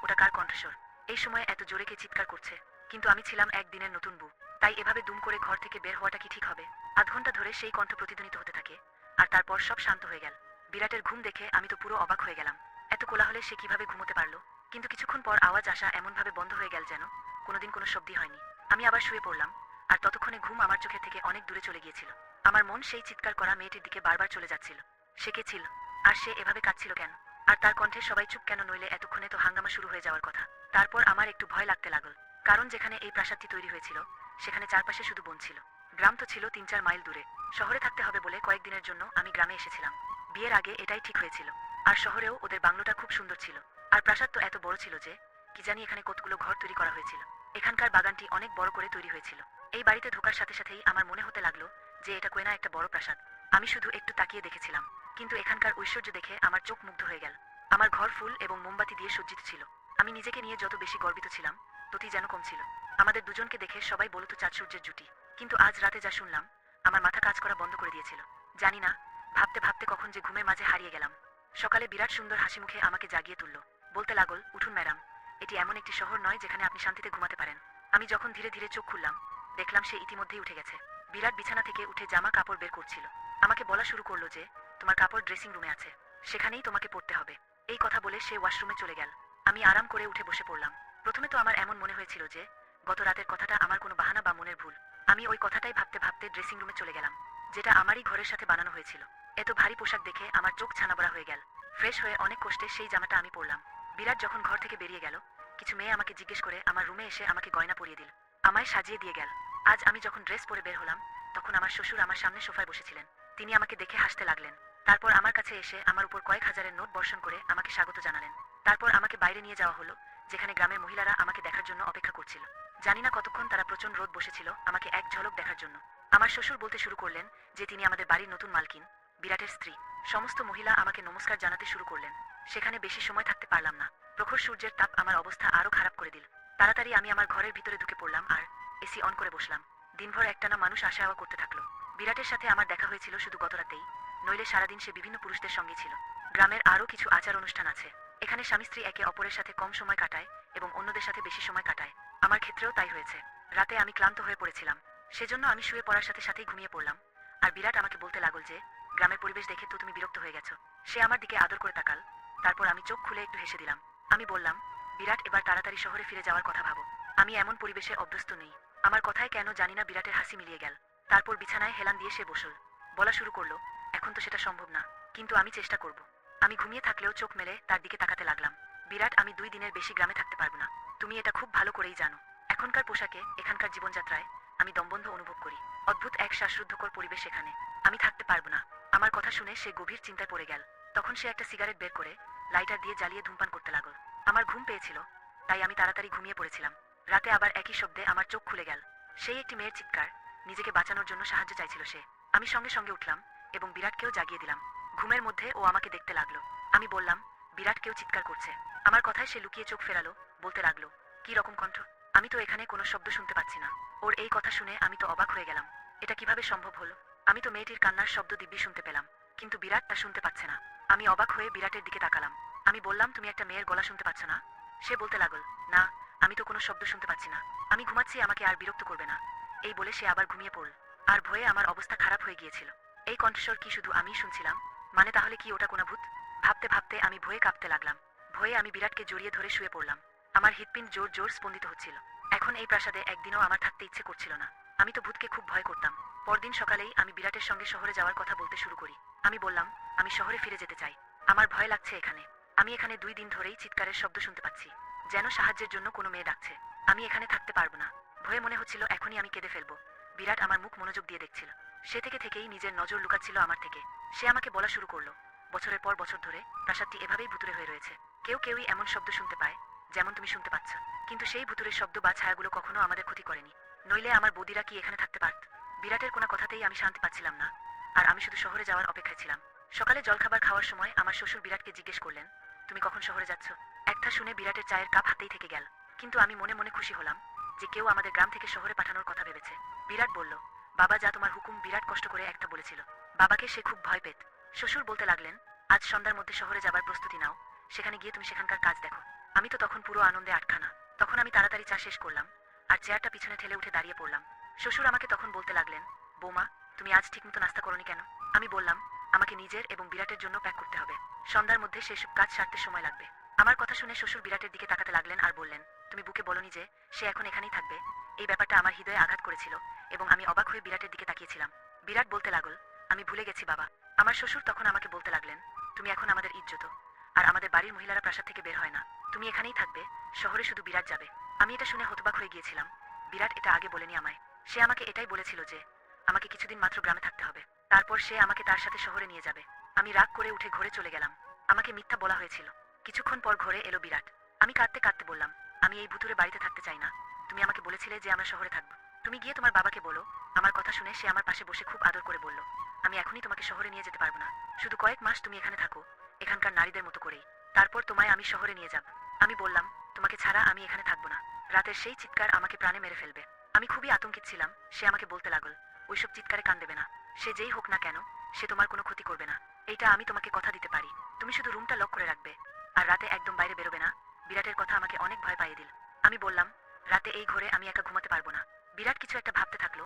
ওটা কার কণ্ঠস্বর? এই সময়ে এত জোরে কে চিৎকার করছে? কিন্তু আমি ছিলাম একদিনের নতুন বউ। তাই এভাবে দুম করে ঘর থেকে বের হওয়াটা কি ঠিক হবে? আধ ঘন্টা ধরে সেই কণ্ঠ প্রতিধ্বনিত হতে থাকে, আর তারপর সব শান্ত হয়ে গেল। বিরাটের ঘুম দেখে আমি তো পুরো অবাক হয়ে গেলাম। এত কোলাহলে সে কিভাবে ঘুমোতে পারলো? কিন্তু কিছুক্ষণ পর আওয়াজ আসা এমনভাবে বন্ধ হয়ে গেল যেন কোনোদিন কোনো শব্দই হয়নি। আমি আবার শুয়ে পড়লাম, আর ততক্ষণে ঘুম আমার চোখের থেকে অনেক দূরে চলে গিয়েছিল। আমার মন সেই চিৎকার করা মেয়েটির দিকে বারবার চলে যাচ্ছিল। সে কে ছিল? আর সে এভাবে কাঁদছিল কেন? আর তার কণ্ঠে সবাই চুপ কেন, নইলে এতক্ষণে তো হাঙ্গামা শুরু হয়ে যাওয়ার কথা। তারপর আমার একটু ভয় লাগতে লাগল, কারণ যেখানে এই প্রাসাদটি তৈরি হয়েছিল সেখানে চারপাশে শুধু বন ছিল। গ্রাম তো ছিল ৩-৪ মাইল দূরে। শহরে থাকতে হবে বলে কয়েকদিনের জন্য আমি গ্রামে এসেছিলাম। বিয়ের আগে এটাই ঠিক হয়েছিল। আর শহরেও ওদের বাংলোটা খুব সুন্দর ছিল। আর প্রাসাদ তো এত বড় ছিল যে কি জানি এখানে কতগুলো ঘর তৈরি করা হয়েছিল। এখানকার বাগানটি অনেক বড় করে তৈরি হয়েছিল। এই বাড়িতে ঢোকার সাথে সাথেই আমার মনে হতে লাগলো যে এটা কোয়েনা একটা বড় প্রাসাদ। আমি শুধু একটু তাকিয়ে দেখেছিলাম, কিন্তু এখানকার ঐশ্বর্য দেখে আমার চোখ মুগ্ধ হয়ে গেল। আমার ঘর ফুল এবং মোমবাতি দিয়ে সজ্জিত ছিল। আমি নিজেকে নিয়ে যত বেশি গর্বিত ছিলাম, ততই যেন কম ছিল। আমাদের দুজনকে দেখে সবাই বলতো চাঁদ সূর্যের জুটি। কিন্তু আজ রাতে যা শুনলাম, আমার মাথা কাজ করা বন্ধ করে দিয়েছিল। জানি না, ভাবতে ভাবতে কখন যে ঘুমের মাঝে হারিয়ে গেলাম। সকালে বিরাট সুন্দর হাসি মুখে আমাকে জাগিয়ে তুলল। বলতে লাগল, উঠুন ম্যাডাম, এটি এমন একটি শহর নয় যেখানে আপনি শান্তিতে ঘুমাতে পারেন। আমি যখন ধীরে ধীরে চোখ খুললাম, দেখলাম সে ইতিমধ্যেই উঠে গেছে। বিরাট বিছানা থেকে উঠে জামা কাপড় বের করছিল। আমাকে বলা শুরু করলো যে তোমার কাপড় ড্রেসিং রুমে আছে, সেখানেই তোমাকে পড়তে হবে। এই কথা বলে সে ওয়াশরুমে চলে গেল। আমি আরাম করে উঠে বসে পড়লাম। প্রথমে তো আমার এমন মনে হয়েছিল যে গত রাতের কথাটা আমার কোনো বাহানা বা মনের ভুল। আমি ওই কথাটাই ভাবতে ভাবতে ড্রেসিং রুমে চলে গেলাম, যেটা আমারই ঘরের সাথে বানানো হয়েছিল। এত ভারী পোশাক দেখে আমার চোখ ছানাবড়া হয়ে গেল। ফ্রেশ হয়ে অনেক কষ্টে সেই জামাটা আমি পরলাম। বিরাট যখন ঘর থেকে বেরিয়ে গেল, কিছু মেয়ে আমাকে জিজ্ঞেস করে আমার রুমে এসে আমাকে গয়না পরিয়ে দিল, আমায় সাজিয়ে দিয়ে গেল। আজ আমি যখন ড্রেস পরে বের হলাম, তখন আমার শ্বশুর আমার সামনে সোফায় বসেছিলেন। তিনি আমাকে দেখে হাসতে লাগলেন। তারপর আমার কাছে এসে আমার উপর কয়েক হাজারের নোট বর্ষণ করে আমাকে স্বাগত জানালেন। তারপর আমাকে বাইরে নিয়ে যাওয়া হলো, যেখানে গ্রামের মহিলারা আমাকে দেখার জন্য অপেক্ষা করছিল। জানি না কতক্ষণ তারা প্রচন্ড রোদ বসেছিল আমাকে এক ঝলক দেখার জন্য। আমার শ্বশুর বলতে শুরু করলেন যে তিনি আমাদের বাড়ির নতুন মালকিন, বিরাটের স্ত্রী। সমস্ত মহিলা আমাকে নমস্কার জানাতে শুরু করলেন। সেখানে বেশি সময় থাকতে পারলাম না। প্রখর সূর্যের তাপ আমার অবস্থা আরো খারাপ করে দিল। তাড়াতাড়ি আমি আমার ঘরের ভিতরে ঢুকে পড়লাম আর এসি অন করে বসলাম। দিনভর একটানা মানুষ আসা যাওয়া করতে থাকলো। বিরাটের সাথে আমার দেখা হয়েছিল শুধু গত রাতেই, নইলে সারাদিন সে বিভিন্ন পুরুষদের সঙ্গে ছিল। গ্রামের আরও কিছু আচার অনুষ্ঠান আছে। এখানে স্বামী স্ত্রী একে অপরের সাথে কম সময় কাটায় এবং অন্যদের সাথে বেশি সময় কাটায়। আমার ক্ষেত্রেও তাই হয়েছে। রাতে আমি ক্লান্ত হয়ে পড়েছিলাম, সেজন্য আমি শুয়ে পড়ার সাথে সাথেই ঘুমিয়ে পড়লাম। আর বিরাট আমাকে বলতে লাগল যে গ্রামের পরিবেশ দেখে তো তুমি বিরক্ত হয়ে গেছো। সে আমার দিকে আদর করে তাকাল। তারপর আমি চোখ খুলে একটু হেসে দিলাম। আমি বললাম, বিরাট, এবার তাড়াতাড়ি শহরে ফিরে যাওয়ার কথা ভাবো। আমি এমন পরিবেশে অভ্যস্ত নেই। আমার কথায় কেন জানি না বিরাটের হাসি মিলিয়ে গেল। তারপর বিছানায় হেলান দিয়ে সে বসল। বলা শুরু করলো, এখন তো সেটা সম্ভব না, কিন্তু আমি চেষ্টা করব। আমি ঘুমিয়ে থাকলেও চোখ মেলে তার দিকে তাকাতে লাগলাম। বিরাট, আমি 2 দিনের বেশি গ্রামে থাকতে পারবো না। তুমি এটা খুব ভালো করেই জানো। এখনকার পোশাকে, এখানকার জীবনযাত্রায় আমি দমবন্ধ অনুভব করি। অদ্ভুত এক শ্বাসরুদ্ধকর পরিবেশ এখানে। আমি থাকতে পারবো না। আমার কথা শুনে সে গভীর চিন্তায় পড়ে গেল। তখন সে একটা সিগারেট বের করে লাইটার দিয়ে জ্বালিয়ে ধূমপান করতে লাগল। আমার ঘুম পেয়েছিল, তাই আমি তাড়াতাড়ি ঘুমিয়ে পড়েছিলাম। রাতে আবার একই শব্দে আমার চোখ খুলে গেল। সেই একটি মেয়ের চিৎকার। নিজেকে বাঁচানোর জন্য সাহায্য চাইছিল সে। আমি সঙ্গে সঙ্গে উঠলাম এবং বিরাটকেও জাগিয়ে দিলাম। ঘুমের মধ্যে ও আমাকে দেখতে লাগলো। আমি বললাম, বিরাট, কেউ চিৎকার করছে। আমার কথায় সে লুকিয়ে চোখ ফেরালো, বলতে লাগলো, কি রকম কণ্ঠ? আমি তো এখানে কোনো শব্দ শুনতে পাচ্ছি না। ওর এই কথা শুনে আমি তো অবাক হয়ে গেলাম। এটা কিভাবে সম্ভব হলো? আমি তো মেয়েটির কান্নার শব্দ দিব্যি শুনতে পেলাম, কিন্তু বিরাট তা শুনতে পাচ্ছে না। আমি অবাক হয়ে বিরাটের দিকে তাকালাম। আমি বললাম, তুমি একটা মেয়ের গলা শুনতে পাচ্ছ না? সে বলতে লাগল, না, আমি তো কোনো শব্দ শুনতে পাচ্ছি না। আমি ঘুমাচ্ছি, আমাকে আর বিরক্ত করবে না। এই বলে সে আবার ঘুমিয়ে পড়ল। আর ভয়ে আমার অবস্থা খারাপ হয়ে গিয়েছিল। এই কণ্ঠস্বর কি শুধু আমিই শুনছিলাম? মানে তাহলে কি ওটা কোনো ভূত? ভাবতে ভাবতে আমি ভয়ে কাঁপতে লাগলাম। ভয়ে আমি বিরাটকে জড়িয়ে ধরে শুয়ে পড়লাম। আমার হৃৎপিণ্ড জোর জোর স্পন্দিত হচ্ছিল। এখন এই প্রাসাদে একদিনও আমার থাকতে ইচ্ছে করছিল না। আমি তো ভূতকে খুব ভয় করতাম। পরদিন সকালেই আমি বিরাটের সঙ্গে শহরে যাওয়ার কথা বলতে শুরু করি। আমি বললাম, আমি শহরে ফিরে যেতে চাই। আমার ভয় লাগছে এখানে। আমি এখানে 2 দিন ধরেই চিৎকারের শব্দ শুনতে পাচ্ছি, যেন সাহায্যের জন্য কোনো মেয়ে ডাকছে। আমি এখানে থাকতে পারবো না। ভয়ে মনে হচ্ছিল এখনই আমি কেঁদে ফেলবো। বিরাট আমার মুখ মনোযোগ দিয়ে দেখছিল। সে থেকেই নিজের নজর লুকাচ্ছিল আমার থেকে। সে আমাকে বলা শুরু করলো, বছরের পর বছর ধরে প্রাসাদটি এভাবেই ভুতুড়ে হয়ে রয়েছে। কেউই এমন শব্দ শুনতে পায় যেমন তুমি শুনতে পাচ্ছ, কিন্তু সেই ভুতুড়ের শব্দ বা ছায়াগুলো কখনো আমাদের ক্ষতি করেনি। নইলে আমার বৌদিরা কি এখানে থাকতে পারত? বিরাটের কোনো কথাতেই আমি শান্তি পাচ্ছিলাম না, আর আমি শুধু শহরে যাওয়ার অপেক্ষায় ছিলাম। সকালে জলখাবার খাওয়ার সময় আমার শ্বশুর বিরাটকে জিজ্ঞেস করলেন, তুমি কখন শহরে যাচ্ছ? একটা শুনে বিরাটের চায়ের কাপ হাতেই থেকে গেল। কিন্তু আমি মনে মনে খুশি হলাম যে কেউ আমাদের গ্রাম থেকে শহরে পাঠানোর কথা ভেবেছে। বিরাট বলল, বাবা, যা তোমার হুকুম। বিরাট কষ্ট করে একটা বলেছিল। বাবাকে সে খুব ভয় পেত। শ্বশুর বলতে লাগলেন, আজ সন্ধ্যার মধ্যে শহরে যাবার প্রস্তুতি নাও। সেখানে গিয়ে তুমি সেখানকার কাজ দেখো। আমি তো তখন পুরো আনন্দে আটখানা। তখন আমি তাড়াতাড়ি চা শেষ করলাম আর চেয়ারটা পিছনে ঠেলে উঠে দাঁড়িয়ে পড়লাম। শ্বশুর আমাকে তখন বলতে লাগলেন, বৌমা, তুমি আজ ঠিকমতো নাস্তা করোনি কেন? আমি বললাম, আমাকে নিজের এবং বিরাটের জন্য প্যাক করতে হবে। সন্ধ্যার মধ্যে সেসব কাজ সারতে সময় লাগবে। আমার কথা শুনে শ্বশুর বিরাটের দিকে তাকাতে লাগলেন আর বললেন, তুমি বুকে বলনি যে সে এখন এখানেই থাকবে? এই ব্যাপারটা আমার হৃদয়ে আঘাত করেছিল এবং আমি অবাক হয়ে বিরাটের দিকে তাকিয়েছিলাম। বিরাট বলতে লাগল, আমি ভুলে গেছি বাবা। আমার শ্বশুর তখন আমাকে বলতে লাগলেন, তুমি এখন আমাদের ইজ্জত, আর আমাদের বাড়ির মহিলারা প্রাসাদ থেকে বের হয় না। তুমি এখানেই থাকবে, শহরে শুধু বিরাট যাবে। আমি এটা শুনে হতবাক হয়ে গিয়েছিলাম। বিরাট এটা আগে বলেনি আমায়। সে আমাকে এটাই বলেছিল যে আমাকে কিছুদিন মাত্র গ্রামে থাকতে হবে, তারপর সে আমাকে তার সাথে শহরে নিয়ে যাবে। আমি রাগ করে উঠে ঘরে চলে গেলাম। আমাকে মিথ্যা বলা হয়েছিল। কিছুক্ষণ পর ঘরে এলো বিরাট। আমি কাঁদতে কাঁদতে বললাম, আমি এই ভুতুরে বাড়িতে থাকতে চাই না। তুমি আমাকে বলেছিলে যে আমরা শহরে থাকবো। তুমি গিয়ে তোমার বাবাকে বলো। আমার কথা শুনে সে আমার পাশে বসে খুব আদর করে বলল, আমি এখনই তোমাকে শহরে নিয়ে যেতে পারবো না। শুধু কয়েক মাস তুমি এখানে থাকো, এখানকার নারীদের মতো করেই। তারপর তোমায় আমি শহরে নিয়ে যাব। আমি বললাম, তোমাকে ছাড়া আমি এখানে থাকবো না। রাতের সেই চিৎকার আমাকে প্রাণে মেরে ফেলবে। আমি খুবই আতঙ্কিত ছিলাম। সে আমাকে বলতে লাগল, ওইসব চিৎকারে কান দেবে না। সে যেই হোক না কেন, সে তোমার কোনো ক্ষতি করবে না। এইটা আমি তোমাকে কথা দিতে পারি। তুমি শুধু রুমটা লক করে রাখবে আর রাতে একদম বাইরে বেরোবে না। বিরাটের কথা আমাকে অনেক ভয় পাইয়ে দিল। আমি বললাম, রাতে এই ঘরে আমি একা ঘুমাতে পারবো না। বিরাট কিছু একটা ভাবতে থাকলো।